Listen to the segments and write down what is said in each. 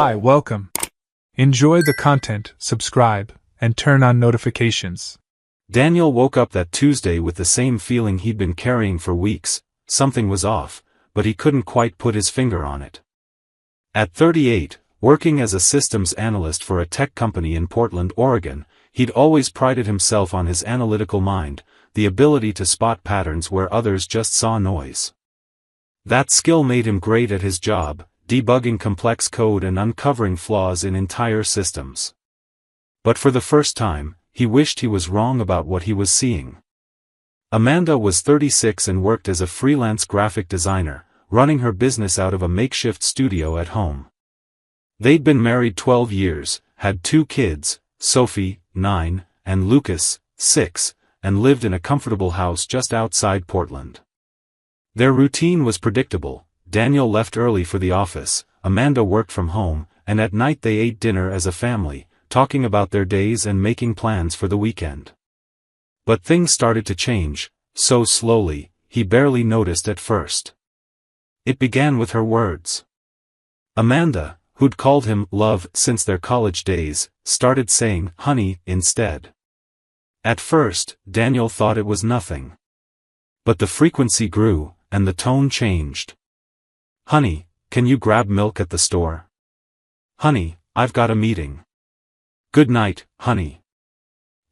Hi, welcome. Enjoy the content, subscribe, and turn on notifications. Daniel woke up that Tuesday with the same feeling he'd been carrying for weeks. Something was off, but he couldn't quite put his finger on it. At 38, working as a systems analyst for a tech company in Portland, Oregon, he'd always prided himself on his analytical mind, the ability to spot patterns where others just saw noise. That skill made him great at his job, debugging complex code and uncovering flaws in entire systems. But for the first time, he wished he was wrong about what he was seeing. Amanda was 36 and worked as a freelance graphic designer, running her business out of a makeshift studio at home. They'd been married 12 years, had 2 kids, Sophie, 9, and Lucas, 6, and lived in a comfortable house just outside Portland. Their routine was predictable. Daniel left early for the office, Amanda worked from home, and at night they ate dinner as a family, talking about their days and making plans for the weekend. But things started to change, so slowly, he barely noticed at first. It began with her words. Amanda, who'd called him love since their college days, started saying honey instead. At first, Daniel thought it was nothing. But the frequency grew, and the tone changed. Honey, can you grab milk at the store? Honey, I've got a meeting. Good night, honey.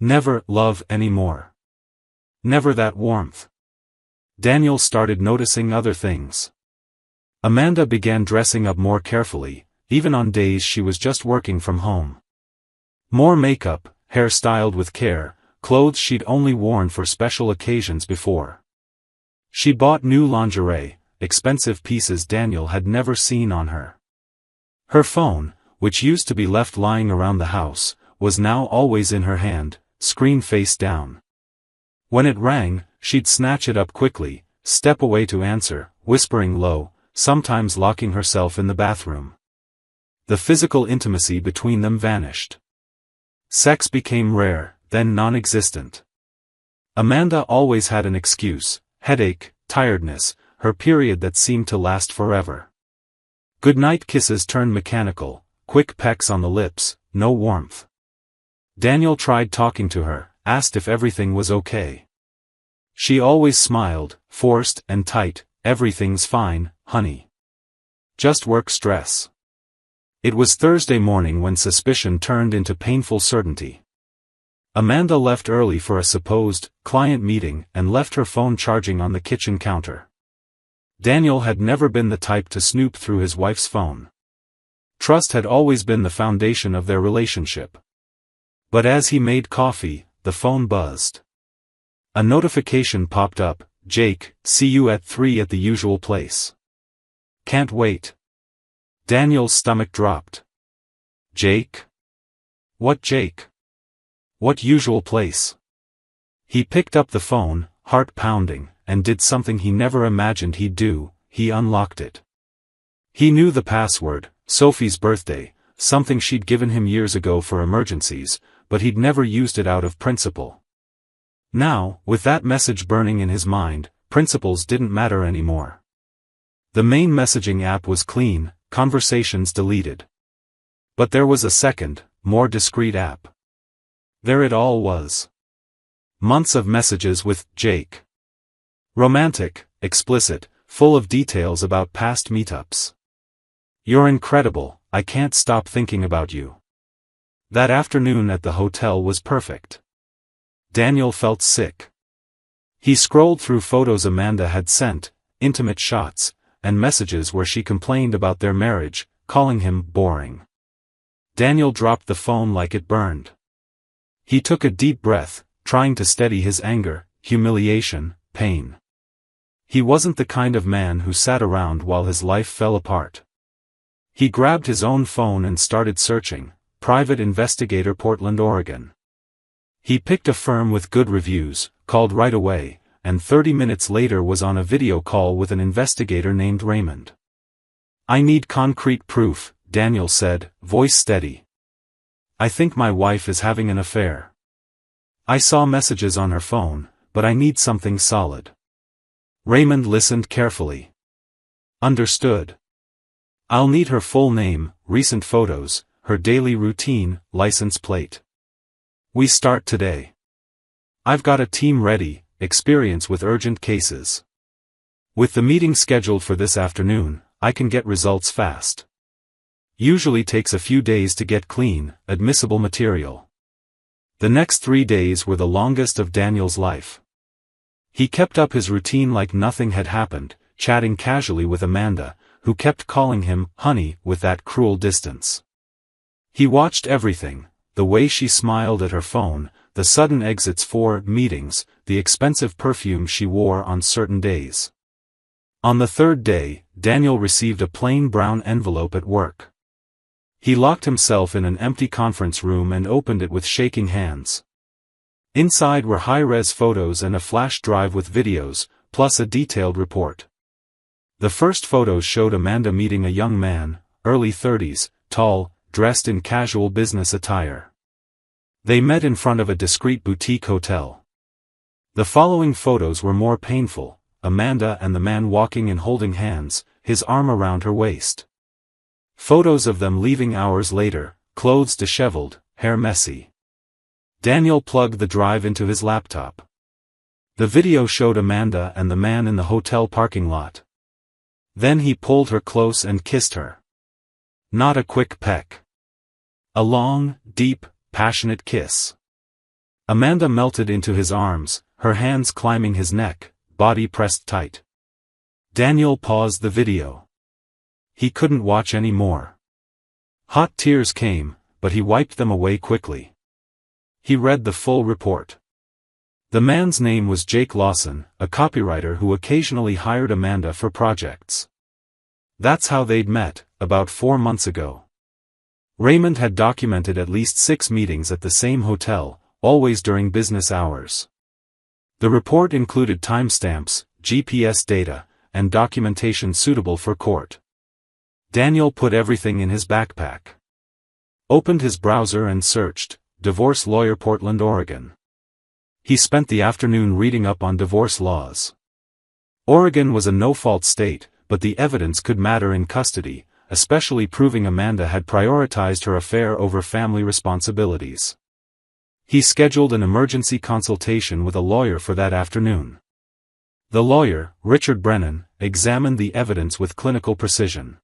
Never love anymore. Never that warmth. Daniel started noticing other things. Amanda began dressing up more carefully, even on days she was just working from home. More makeup, hair styled with care, clothes she'd only worn for special occasions before. She bought new lingerie, expensive pieces Daniel had never seen on her. Her phone, which used to be left lying around the house, was now always in her hand, screen face down. When it rang, she'd snatch it up quickly, step away to answer, whispering low, sometimes locking herself in the bathroom. The physical intimacy between them vanished. Sex became rare, then non-existent. Amanda always had an excuse: headache, tiredness, her period that seemed to last forever. Goodnight kisses turned mechanical, quick pecks on the lips, no warmth. Daniel tried talking to her, asked if everything was okay. She always smiled, forced and tight, everything's fine, honey. Just work stress. It was Thursday morning when suspicion turned into painful certainty. Amanda left early for a supposed client meeting and left her phone charging on the kitchen counter. Daniel had never been the type to snoop through his wife's phone. Trust had always been the foundation of their relationship. But as he made coffee, the phone buzzed. A notification popped up: Jake, see you at 3 at the usual place. Can't wait. Daniel's stomach dropped. Jake? What Jake? What usual place? He picked up the phone, heart pounding, and did something he never imagined he'd do: he unlocked it. He knew the password, Sophie's birthday, something she'd given him years ago for emergencies, but he'd never used it out of principle. Now, with that message burning in his mind, principles didn't matter anymore. The main messaging app was clean, conversations deleted. But there was a second, more discreet app. There it all was. Months of messages with Jake. Romantic, explicit, full of details about past meetups. You're incredible, I can't stop thinking about you. That afternoon at the hotel was perfect. Daniel felt sick. He scrolled through photos Amanda had sent, intimate shots, and messages where she complained about their marriage, calling him boring. Daniel dropped the phone like it burned. He took a deep breath, trying to steady his anger, humiliation, pain. He wasn't the kind of man who sat around while his life fell apart. He grabbed his own phone and started searching: Private Investigator, Portland, Oregon. He picked a firm with good reviews, called right away, and 30 minutes later was on a video call with an investigator named Raymond. I need concrete proof, Daniel said, voice steady. I think my wife is having an affair. I saw messages on her phone, but I need something solid. Raymond listened carefully. Understood. I'll need her full name, recent photos, her daily routine, license plate. We start today. I've got a team ready, experience with urgent cases. With the meeting scheduled for this afternoon, I can get results fast. Usually takes a few days to get clean, admissible material. The next 3 days were the longest of Daniel's life. He kept up his routine like nothing had happened, chatting casually with Amanda, who kept calling him honey with that cruel distance. He watched everything, the way she smiled at her phone, the sudden exits for meetings, the expensive perfume she wore on certain days. On the third day, Daniel received a plain brown envelope at work. He locked himself in an empty conference room and opened it with shaking hands. Inside were high-res photos and a flash drive with videos, plus a detailed report. The first photos showed Amanda meeting a young man, early 30s, tall, dressed in casual business attire. They met in front of a discreet boutique hotel. The following photos were more painful, Amanda and the man walking and holding hands, his arm around her waist. Photos of them leaving hours later, clothes disheveled, hair messy. Daniel plugged the drive into his laptop. The video showed Amanda and the man in the hotel parking lot. Then he pulled her close and kissed her. Not a quick peck. A long, deep, passionate kiss. Amanda melted into his arms, her hands climbing his neck, body pressed tight. Daniel paused the video. He couldn't watch any more. Hot tears came, but he wiped them away quickly. He read the full report. The man's name was Jake Lawson, a copywriter who occasionally hired Amanda for projects. That's how they'd met, about 4 months ago. Raymond had documented at least 6 meetings at the same hotel, always during business hours. The report included timestamps, GPS data, and documentation suitable for court. Daniel put everything in his backpack. Opened his browser and searched, Divorce Lawyer Portland, Oregon. He spent the afternoon reading up on divorce laws. Oregon was a no-fault state, but the evidence could matter in custody, especially proving Amanda had prioritized her affair over family responsibilities. He scheduled an emergency consultation with a lawyer for that afternoon. The lawyer, Richard Brennan, examined the evidence with clinical precision.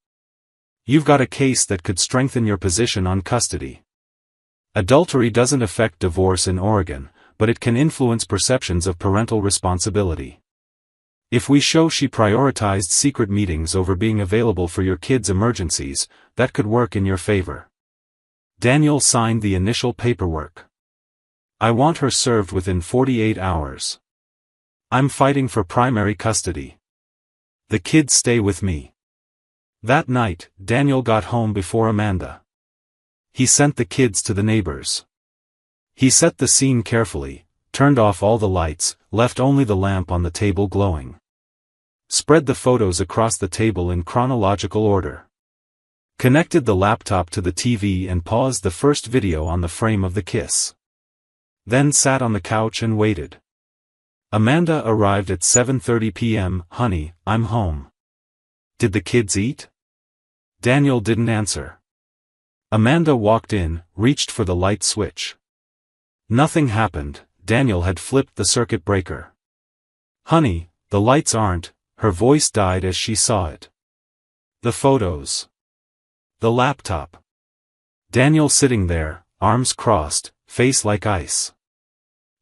You've got a case that could strengthen your position on custody. Adultery doesn't affect divorce in Oregon, but it can influence perceptions of parental responsibility. If we show she prioritized secret meetings over being available for your kids' emergencies, that could work in your favor. Daniel signed the initial paperwork. I want her served within 48 hours. I'm fighting for primary custody. The kids stay with me. That night, Daniel got home before Amanda. He sent the kids to the neighbors. He set the scene carefully, turned off all the lights, left only the lamp on the table glowing. Spread the photos across the table in chronological order. Connected the laptop to the TV and paused the first video on the frame of the kiss. Then sat on the couch and waited. Amanda arrived at 7:30 p.m. Honey, I'm home. Did the kids eat? Daniel didn't answer. Amanda walked in, reached for the light switch. Nothing happened. Daniel had flipped the circuit breaker. Honey, the lights aren't. Her voice died as she saw it. The photos. The laptop. Daniel sitting there, arms crossed, face like ice.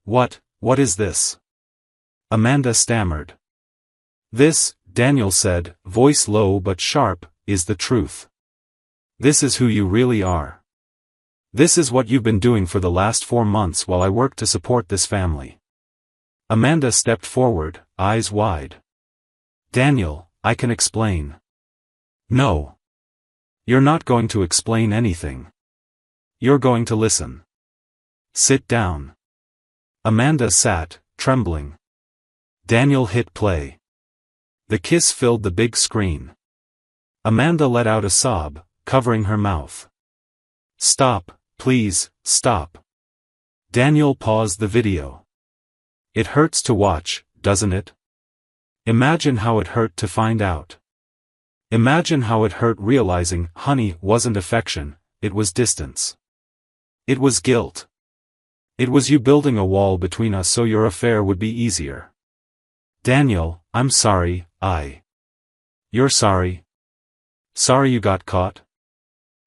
What is this? Amanda stammered. This, Daniel said, voice low but sharp, is the truth. This is who you really are. This is what you've been doing for the last 4 months while I work to support this family. Amanda stepped forward, eyes wide. Daniel, I can explain. No. You're not going to explain anything. You're going to listen. Sit down. Amanda sat, trembling. Daniel hit play. The kiss filled the big screen. Amanda let out a sob, covering her mouth. Stop, please, stop. Daniel paused the video. It hurts to watch, doesn't it? Imagine how it hurt to find out. Imagine how it hurt realizing honey wasn't affection, it was distance. It was guilt. It was you building a wall between us so your affair would be easier. Daniel, I'm sorry, You're sorry? Sorry you got caught?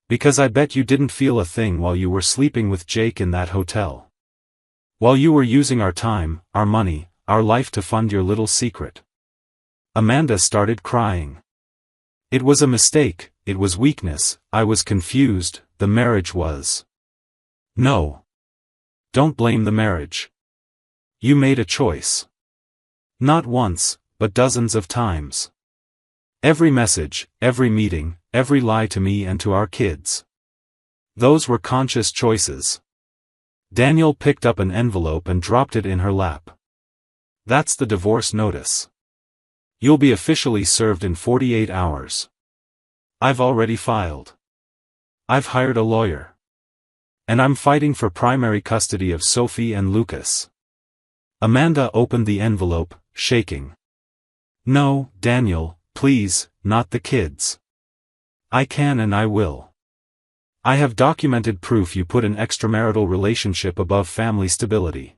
Because I bet you didn't feel a thing while you were sleeping with Jake in that hotel. While you were using our time, our money, our life to fund your little secret. Amanda started crying. It was a mistake, it was weakness, I was confused, the marriage was. No. Don't blame the marriage. You made a choice. Not once, but dozens of times. Every message, every meeting, every lie to me and to our kids. Those were conscious choices. Daniel picked up an envelope and dropped it in her lap. That's the divorce notice. You'll be officially served in 48 hours. I've already filed. I've hired a lawyer. And I'm fighting for primary custody of Sophie and Lucas. Amanda opened the envelope, shaking. No, Daniel, please, not the kids. I can and I will. I have documented proof you put an extramarital relationship above family stability.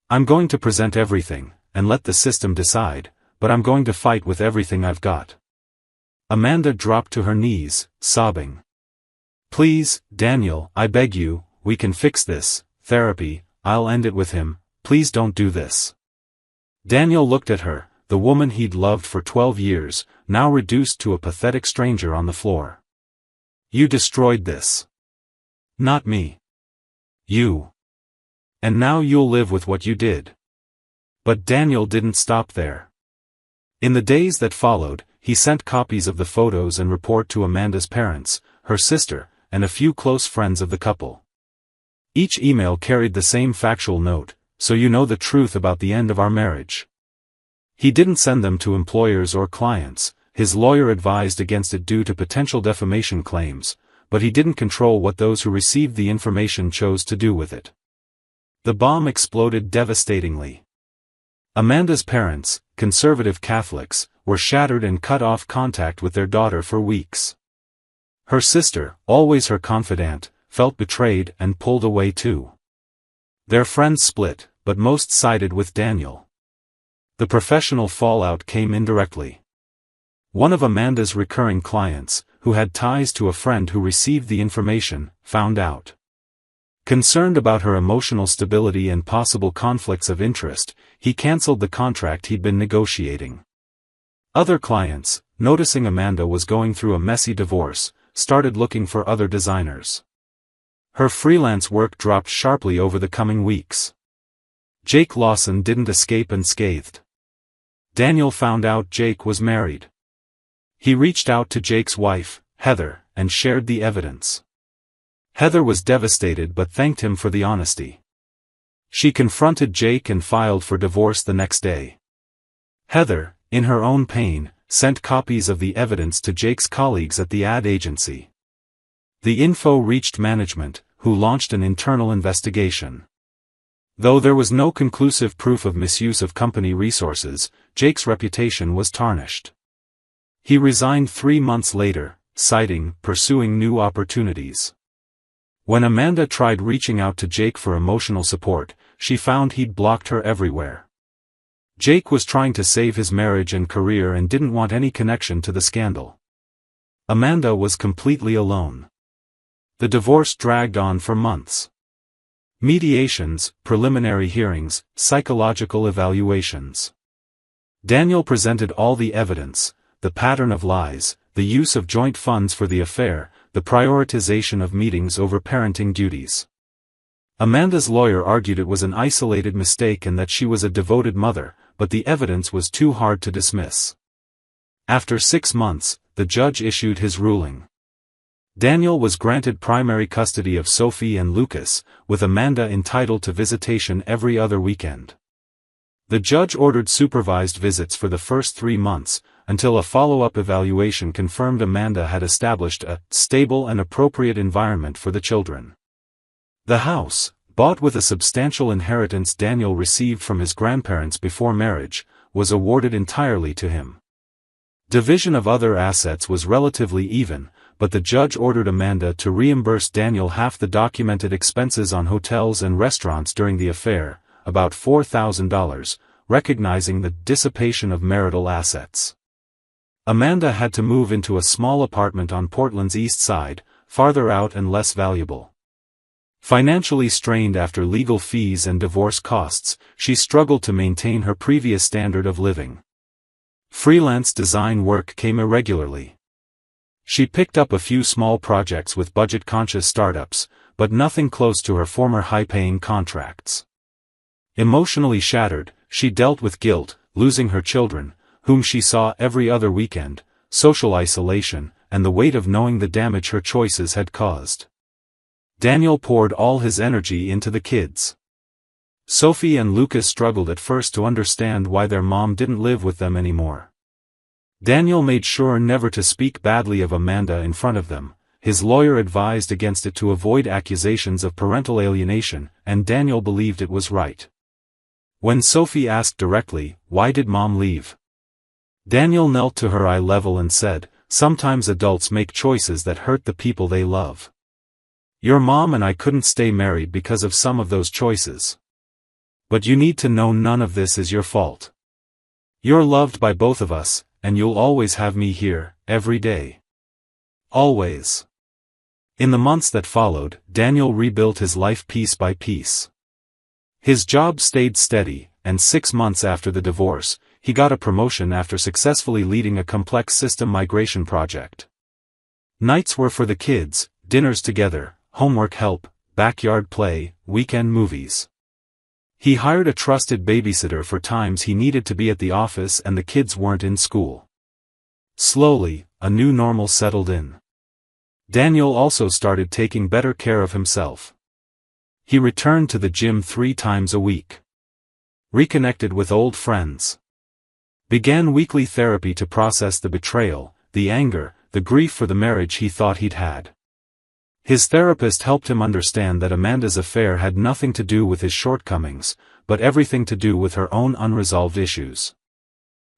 I'm going to present everything, and let the system decide, but I'm going to fight with everything I've got. Amanda dropped to her knees, sobbing. Please, Daniel, I beg you, we can fix this, therapy, I'll end it with him, please don't do this. Daniel looked at her, the woman he'd loved for 12 years, now reduced to a pathetic stranger on the floor. You destroyed this. Not me. You. And now you'll live with what you did. But Daniel didn't stop there. In the days that followed, he sent copies of the photos and report to Amanda's parents, her sister, and a few close friends of the couple. Each email carried the same factual note, so you know the truth about the end of our marriage. He didn't send them to employers or clients, his lawyer advised against it due to potential defamation claims, but he didn't control what those who received the information chose to do with it. The bomb exploded devastatingly. Amanda's parents, conservative Catholics, were shattered and cut off contact with their daughter for weeks. Her sister, always her confidant, felt betrayed and pulled away too. Their friends split, but most sided with Daniel. The professional fallout came indirectly. One of Amanda's recurring clients, who had ties to a friend who received the information, found out. Concerned about her emotional stability and possible conflicts of interest, he cancelled the contract he'd been negotiating. Other clients, noticing Amanda was going through a messy divorce, started looking for other designers. Her freelance work dropped sharply over the coming weeks. Jake Lawson didn't escape unscathed. Daniel found out Jake was married. He reached out to Jake's wife, Heather, and shared the evidence. Heather was devastated but thanked him for the honesty. She confronted Jake and filed for divorce the next day. Heather, in her own pain, sent copies of the evidence to Jake's colleagues at the ad agency. The info reached management, who launched an internal investigation. Though there was no conclusive proof of misuse of company resources, Jake's reputation was tarnished. He resigned 3 months later, citing pursuing new opportunities. When Amanda tried reaching out to Jake for emotional support, she found he'd blocked her everywhere. Jake was trying to save his marriage and career and didn't want any connection to the scandal. Amanda was completely alone. The divorce dragged on for months. Mediations, preliminary hearings, psychological evaluations. Daniel presented all the evidence, the pattern of lies, the use of joint funds for the affair, the prioritization of meetings over parenting duties. Amanda's lawyer argued it was an isolated mistake and that she was a devoted mother, but the evidence was too hard to dismiss. After 6 months, the judge issued his ruling. Daniel was granted primary custody of Sophie and Lucas, with Amanda entitled to visitation every other weekend. The judge ordered supervised visits for the first 3 months, until a follow-up evaluation confirmed Amanda had established a stable and appropriate environment for the children. The house, bought with a substantial inheritance Daniel received from his grandparents before marriage, was awarded entirely to him. Division of other assets was relatively even, but the judge ordered Amanda to reimburse Daniel half the documented expenses on hotels and restaurants during the affair, about $4,000, recognizing the dissipation of marital assets. Amanda had to move into a small apartment on Portland's east side, farther out and less valuable. Financially strained after legal fees and divorce costs, she struggled to maintain her previous standard of living. Freelance design work came irregularly. She picked up a few small projects with budget-conscious startups, but nothing close to her former high-paying contracts. Emotionally shattered, she dealt with guilt, losing her children, whom she saw every other weekend, social isolation, and the weight of knowing the damage her choices had caused. Daniel poured all his energy into the kids. Sophie and Lucas struggled at first to understand why their mom didn't live with them anymore. Daniel made sure never to speak badly of Amanda in front of them. His lawyer advised against it to avoid accusations of parental alienation, and Daniel believed it was right. When Sophie asked directly, "Why did Mom leave?" Daniel knelt to her eye level and said, "Sometimes adults make choices that hurt the people they love. Your mom and I couldn't stay married because of some of those choices. But you need to know none of this is your fault. You're loved by both of us, and you'll always have me here, every day. Always." In the months that followed, Daniel rebuilt his life piece by piece. His job stayed steady, and 6 months after the divorce, he got a promotion after successfully leading a complex system migration project. Nights were for the kids, dinners together, homework help, backyard play, weekend movies. He hired a trusted babysitter for times he needed to be at the office and the kids weren't in school. Slowly, a new normal settled in. Daniel also started taking better care of himself. He returned to the gym 3 times a week. Reconnected with old friends. Began weekly therapy to process the betrayal, the anger, the grief for the marriage he thought he'd had. His therapist helped him understand that Amanda's affair had nothing to do with his shortcomings, but everything to do with her own unresolved issues.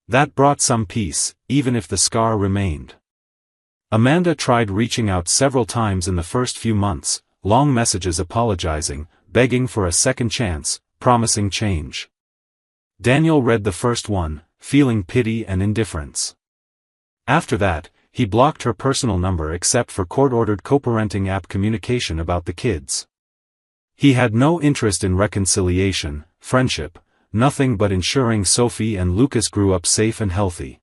That brought some peace, even if the scar remained. Amanda tried reaching out several times in the first few months, long messages apologizing, begging for a second chance, promising change. Daniel read the first one, feeling pity and indifference. After that, he blocked her personal number except for court-ordered co-parenting app communication about the kids. He had no interest in reconciliation, friendship, nothing but ensuring Sophie and Lucas grew up safe and healthy.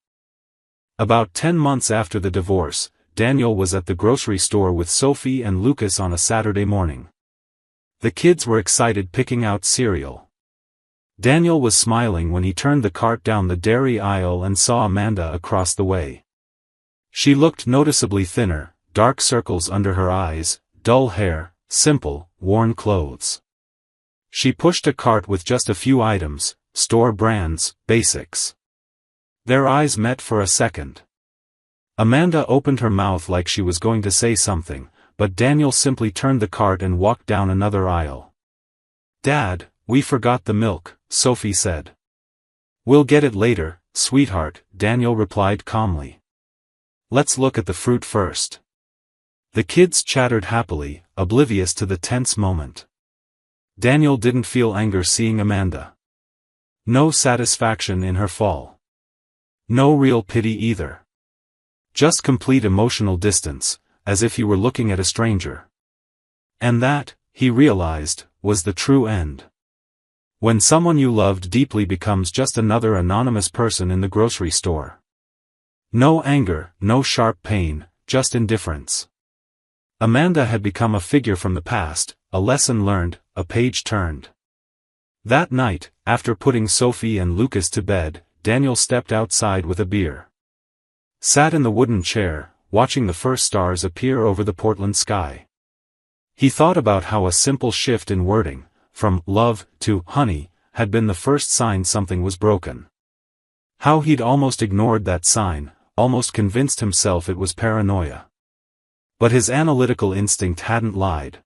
About 10 months after the divorce, Daniel was at the grocery store with Sophie and Lucas on a Saturday morning. The kids were excited picking out cereal. Daniel was smiling when he turned the cart down the dairy aisle and saw Amanda across the way. She looked noticeably thinner, dark circles under her eyes, dull hair, simple, worn clothes. She pushed a cart with just a few items, store brands, basics. Their eyes met for a second. Amanda opened her mouth like she was going to say something, but Daniel simply turned the cart and walked down another aisle. "Dad, we forgot the milk," Sophie said. "We'll get it later, sweetheart," Daniel replied calmly. "Let's look at the fruit first." The kids chattered happily, oblivious to the tense moment. Daniel didn't feel anger seeing Amanda. No satisfaction in her fall. No real pity either. Just complete emotional distance, as if he were looking at a stranger. And that, he realized, was the true end. When someone you loved deeply becomes just another anonymous person in the grocery store. No anger, no sharp pain, just indifference. Amanda had become a figure from the past, a lesson learned, a page turned. That night, after putting Sophie and Lucas to bed, Daniel stepped outside with a beer. Sat in the wooden chair, watching the first stars appear over the Portland sky. He thought about how a simple shift in wording, from love to honey, had been the first sign something was broken. How he'd almost ignored that sign, almost convinced himself it was paranoia. But his analytical instinct hadn't lied.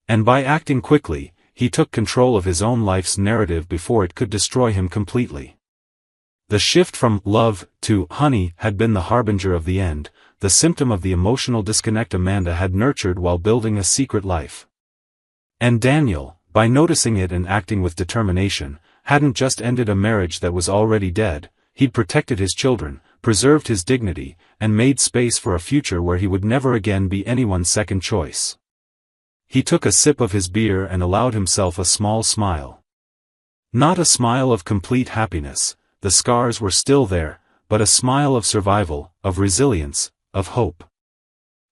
And by acting quickly, he took control of his own life's narrative before it could destroy him completely. The shift from love to honey had been the harbinger of the end, the symptom of the emotional disconnect Amanda had nurtured while building a secret life. And Daniel, by noticing it and acting with determination, hadn't just ended a marriage that was already dead, he'd protected his children, preserved his dignity, and made space for a future where he would never again be anyone's second choice. He took a sip of his beer and allowed himself a small smile. Not a smile of complete happiness, the scars were still there, but a smile of survival, of resilience, of hope.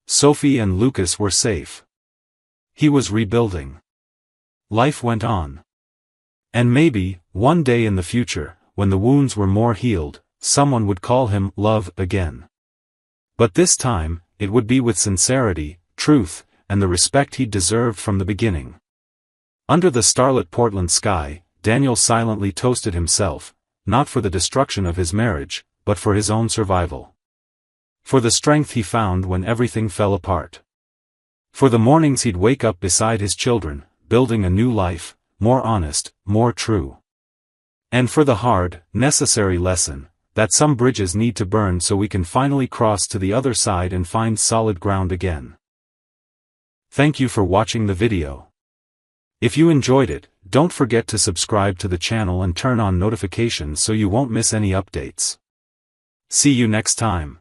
Sophie and Lucas were safe. He was rebuilding. Life went on. And maybe, one day in the future, when the wounds were more healed, someone would call him love again. But this time, it would be with sincerity, truth, and the respect he deserved from the beginning. Under the starlit Portland sky, Daniel silently toasted himself, not for the destruction of his marriage, but for his own survival. For the strength he found when everything fell apart. For the mornings he'd wake up beside his children, building a new life, more honest, more true. And for the hard, necessary lesson, that some bridges need to burn so we can finally cross to the other side and find solid ground again. Thank you for watching the video. If you enjoyed it, don't forget to subscribe to the channel and turn on notifications so you won't miss any updates. See you next time.